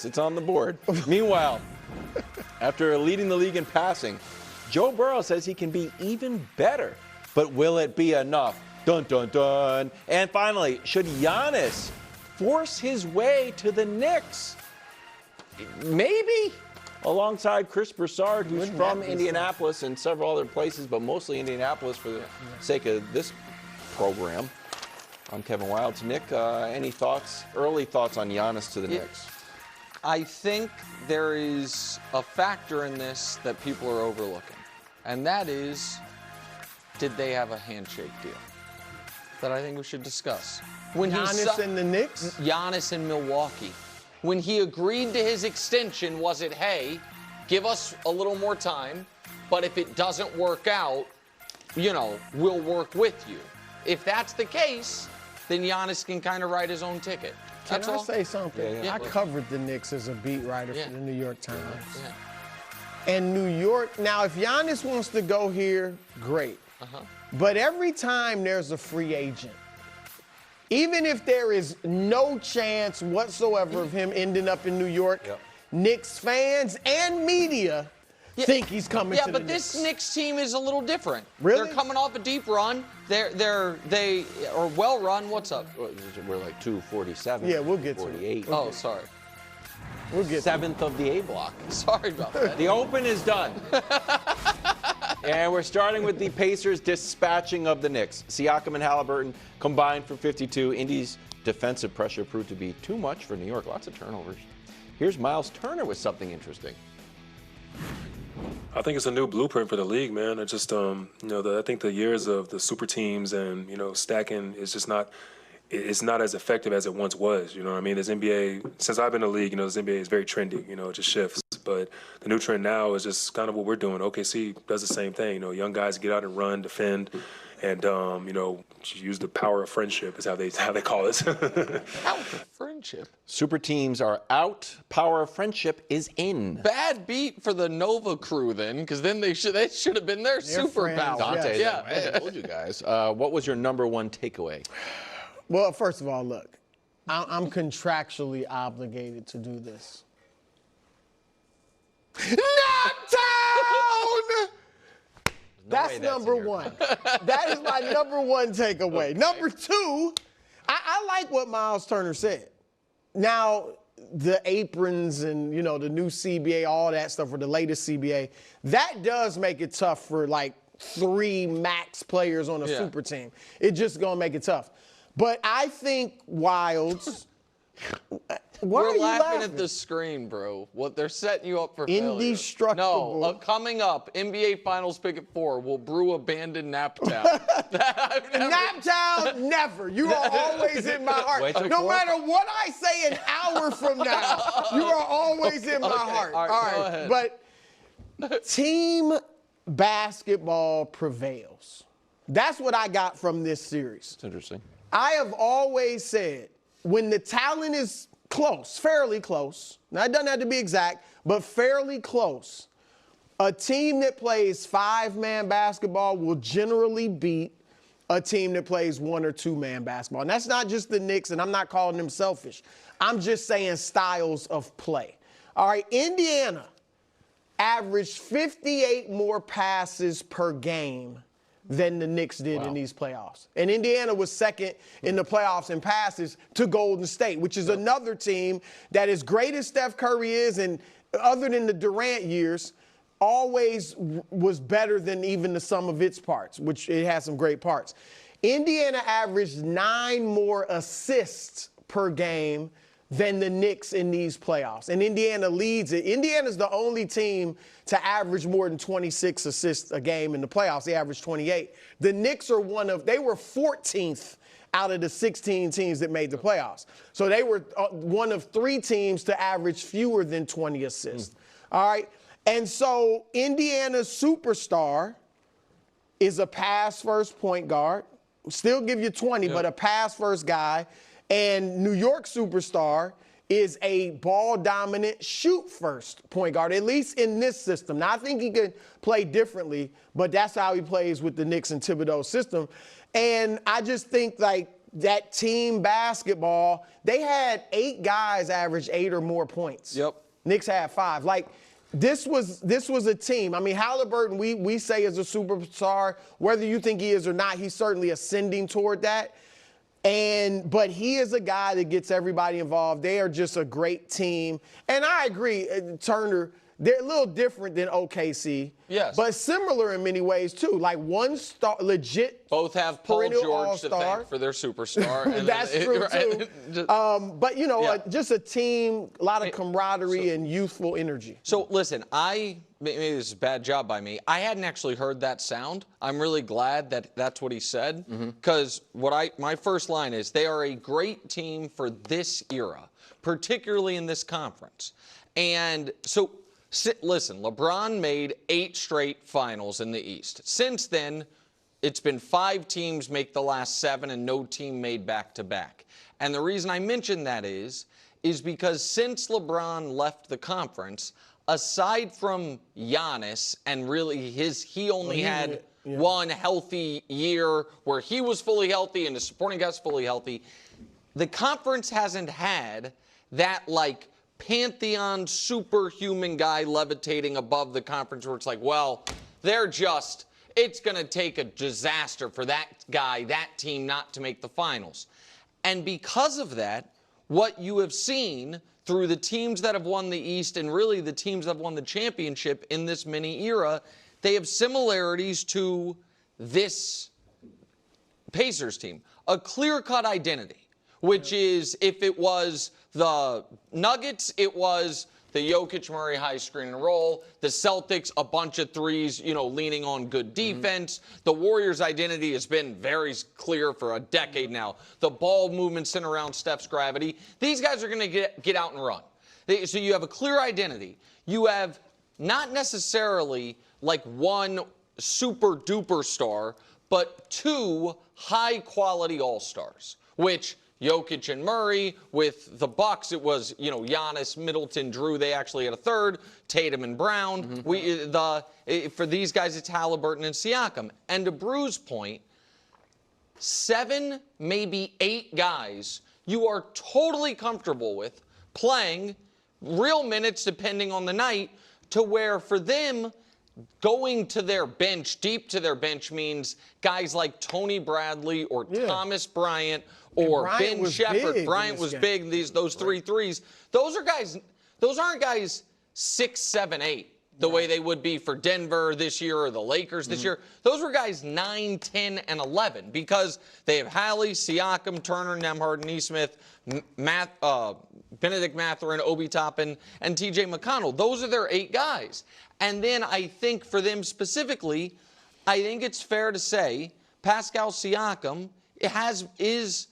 It's on the board. Meanwhile, after leading the league in passing, Joe Burrow says he can be even better. But will it be enough? Dun, dun, dun. And finally, should Giannis force his way to the Knicks? Maybe. Alongside Chris Broussard, who's from Indianapolis and several other places, but mostly Indianapolis for the sake of this program. I'm Kevin Wildes. Nick, any thoughts, early thoughts on Giannis to the Knicks? I think there is a factor in this that people are overlooking, and that is, did they have a handshake deal? That I think we should discuss. When Giannis and the Knicks? Giannis in Milwaukee. When he agreed to his extension, was it, hey, give us a little more time, but if it doesn't work out, we'll work with you. If that's the case, then Giannis can kind of write his own ticket. Can I say something? Yeah. I covered the Knicks as a beat writer for the New York Times. Yeah. And New York, now if Giannis wants to go here, great. But every time there's a free agent, even if there is no chance whatsoever of him ending up in New York, Knicks fans and media think he's coming to the Knicks. Yeah, but this Knicks team is a little different. Really? They're coming off a deep run. They are well run. What's up? We're like 247. Yeah, we'll get to it. 48. Oh, sorry. We'll get Seventh of the A block. Sorry about that. The Open is done. And we're starting with the Pacers dispatching of the Knicks. Siakam and Halliburton combined for 52. Indy's defensive pressure proved to be too much for New York. Lots of turnovers. Here's Miles Turner with something interesting. I think it's a new blueprint for the league, man. It's just, I think the years of the super teams and, stacking is just not, it's not as effective as it once was. You know what I mean? This NBA, since I've been in the league, this NBA is very trendy. It just shifts. But the new trend now is just kind of what we're doing. OKC does the same thing. Young guys get out and run, defend, and use the power of friendship is how they call it. Power of friendship. Super teams are out. Power of friendship is in. Bad beat for the Nova crew then, because then they should have been their superpower. Dante, Yeah. I told you guys. What was your number one takeaway? Well, first of all, look, I'm contractually obligated to do this. Knockdown! That's number one. That is my number one takeaway. Okay. Number two, I like what Miles Turner said. Now, the aprons and, the new CBA, all that stuff, or the latest CBA, that does make it tough for, 3 max players on a super team. It's just going to make it tough. But I think Wildes... We're laughing at the screen, bro. What they're setting you up for failure. Indestructible. No, coming up, NBA Finals pick at 4. Will Brew abandon Naptown? Naptown, never. You are always in my heart. No matter what I say an hour from now, you are always in my heart. All right, go ahead. But team basketball prevails. That's what I got from this series. It's interesting. I have always said, when the talent is close, fairly close, now it doesn't have to be exact, but fairly close, a team that plays 5-man basketball will generally beat a team that plays 1 or 2-man basketball. And that's not just the Knicks, and I'm not calling them selfish. I'm just saying styles of play. All right, Indiana averaged 58 more passes per game than the Knicks did in these playoffs. And Indiana was second in the playoffs in passes to Golden State, which is another team that, as great as Steph Curry is, and other than the Durant years, always was better than even the sum of its parts, which it has some great parts. Indiana averaged 9 more assists per game than the Knicks in these playoffs. And Indiana leads it. Indiana's the only team to average more than 26 assists a game in the playoffs. They averaged 28. The Knicks are they were 14th out of the 16 teams that made the playoffs. So they were one of 3 teams to average fewer than 20 assists. All right? And so Indiana's superstar is a pass-first point guard. Still give you 20, but a pass-first guy. And New York superstar is a ball-dominant, shoot-first point guard, at least in this system. Now, I think he could play differently, but that's how he plays with the Knicks and Thibodeau system. And I just think, that team basketball, they had 8 guys average 8 or more points. Yep. Knicks had 5. Like, this was a team. I mean, Halliburton, we say is a superstar. Whether you think he is or not, he's certainly ascending toward that. But he is a guy that gets everybody involved. They are just a great team. And I agree, Turner, they're a little different than OKC. Yes. But similar in many ways, too. Like, one star, legit. Both have Paul perennial George all-star. to thank for their superstar. And That's true, too. But, you know, Yeah. just a team, a lot of camaraderie and youthful energy. So, listen, maybe this is a bad job by me. I hadn't actually heard that sound. I'm really glad that that's what he said. Because my first line is, they are a great team for this era, particularly in this conference. And so, listen, LeBron made 8 straight finals in the East. Since then, it's been 5 teams make the last 7 and no team made back-to-back. And the reason I mention that is because since LeBron left the conference, aside from Giannis and really he only had one healthy year where he was fully healthy and the supporting cast fully healthy, the conference hasn't had that, like, pantheon superhuman guy levitating above the conference where it's like, well, it's going to take a disaster for that guy, that team not to make the finals. And because of that, what you have seen through the teams that have won the East and really the teams that have won the championship in this mini era, they have similarities to this Pacers team. A clear-cut identity, which is, if it was the Nuggets, it was the Jokic-Murray high screen and roll. The Celtics, a bunch of threes, leaning on good defense. The Warriors' identity has been very clear for a decade now. The ball movement centered around Steph's gravity. These guys are going to get out and run. So you have a clear identity. You have not necessarily like one super-duper star, but 2 high-quality all-stars, which Jokic and Murray. With the Bucks, it was, Giannis, Middleton, Drew. They actually had a third, Tatum and Brown. For these guys, it's Halliburton and Siakam. And to Brew's point, 7, maybe 8 guys you are totally comfortable with playing real minutes depending on the night, to where for them, going to their bench, deep to their bench, means guys like Tony Bradley or Thomas Bryant or Ben Shepherd. Bryant was big. Those 3 threes. Those aren't guys 6, 7, 8 the way they would be for Denver this year or the Lakers this year. Those were guys 9, 10, and 11 because they have Hallie, Siakam, Turner, Nembhard, Nesmith, Benedict Mathurin, Obi Toppin, and T.J. McConnell. Those are their 8 guys. And then I think for them specifically, I think it's fair to say Pascal Siakam is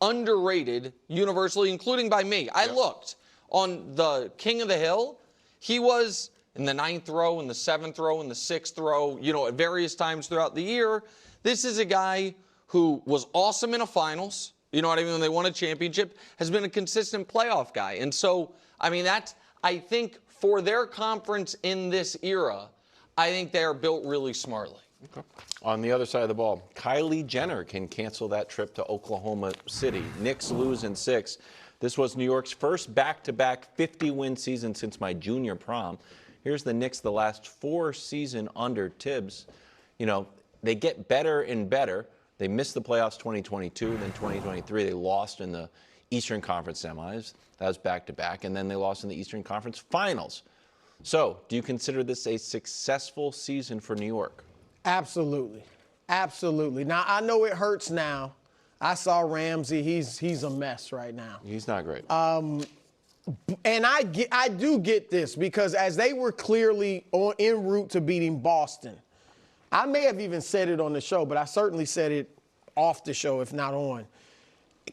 underrated universally, including by me. I looked on the King of the Hill. He was in the 9th row, in the 7th row, in the 6th row, at various times throughout the year. This is a guy who was awesome in a finals. You know what I mean? When they won a championship, has been a consistent playoff guy. And so, I think for their conference in this era, I think they are built really smartly. Okay. On the other side of the ball, Kylie Jenner can cancel that trip to Oklahoma City. Knicks lose in 6. This was New York's first back-to-back 50-win season since my junior prom. Here's the Knicks the last 4 seasons under Tibbs. They get better and better. They missed the playoffs 2022, then 2023 they lost in the Eastern Conference semis. That was back-to-back, and then they lost in the Eastern Conference finals. So, do you consider this a successful season for New York? Absolutely. Absolutely. Now, I know it hurts now. I saw Ramsey. He's a mess right now. He's not great. And I do get this because as they were clearly en route to beating Boston, I may have even said it on the show, but I certainly said it off the show, if not on.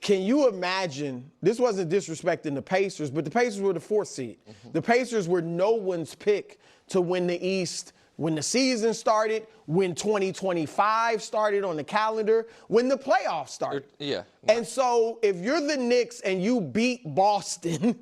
Can you imagine, this wasn't disrespecting the Pacers, but the Pacers were the 4th seed. The Pacers were no one's pick to win the East when the season started, when 2025 started on the calendar, when the playoffs started. Yeah. And so if you're the Knicks and you beat Boston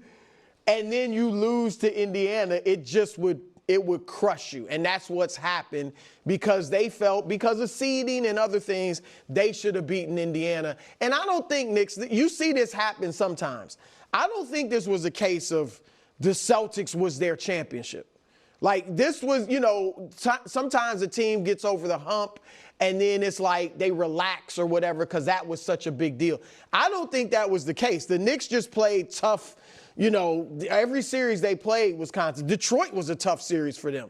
and then you lose to Indiana, it just would would crush you. And that's what's happened because they felt, because of seeding and other things, they should have beaten Indiana. And I don't think, Knicks, you see this happen sometimes. I don't think this was a case of the Celtics was their championship. Like, this was, you know, sometimes a team gets over the hump and then it's like they relax or whatever because that was such a big deal. I don't think that was the case. The Knicks just played tough. You know, every series they played was constant. Detroit was a tough series for them.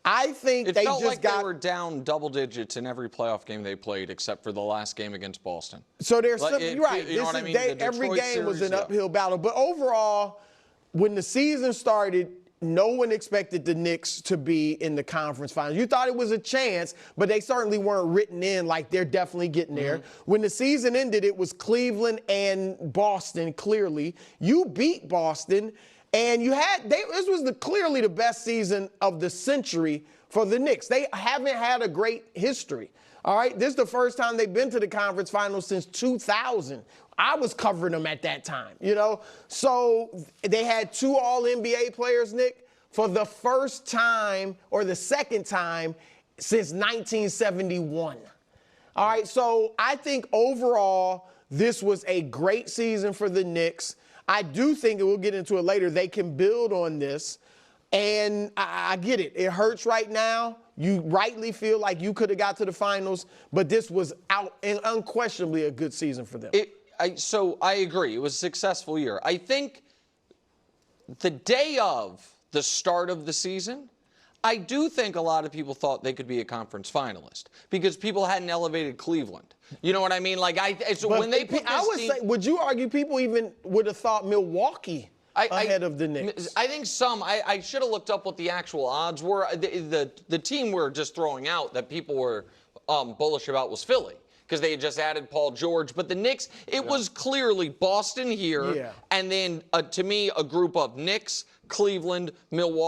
I think they felt just like they were down double digits in every playoff game they played except for the last game against Boston. So there's like, something, right. You know what I mean? Every game series, was an uphill battle. But overall, when the season started, no one expected the Knicks to be in the conference finals. You thought it was a chance, but they certainly weren't written in like they're definitely getting there. When the season ended, it was Cleveland and Boston, clearly. You beat Boston, and this was clearly the best season of the century for the Knicks. They haven't had a great history. All right, this is the first time they've been to the conference finals since 2000. I was covering them at that time, you know. So they had 2 All-NBA players, Nick, for the first time or the second time since 1971. All right, so I think overall this was a great season for the Knicks. I do think, and we'll get into it later, they can build on this. And I get it. It hurts right now. You rightly feel like you could have got to the finals, but this was unquestionably a good season for them. So I agree. It was a successful year. I think the day of the start of the season, I do think a lot of people thought they could be a conference finalist because people hadn't elevated Cleveland. You know what I mean? Like when they put this team, would you argue people even would have thought Milwaukee ahead of the Knicks? I think some. I should have looked up what the actual odds were. The team we're just throwing out that people were bullish about was Philly, because they had just added Paul George. But the Knicks, it was clearly Boston here, and then, to me, a group of Knicks, Cleveland, Milwaukee.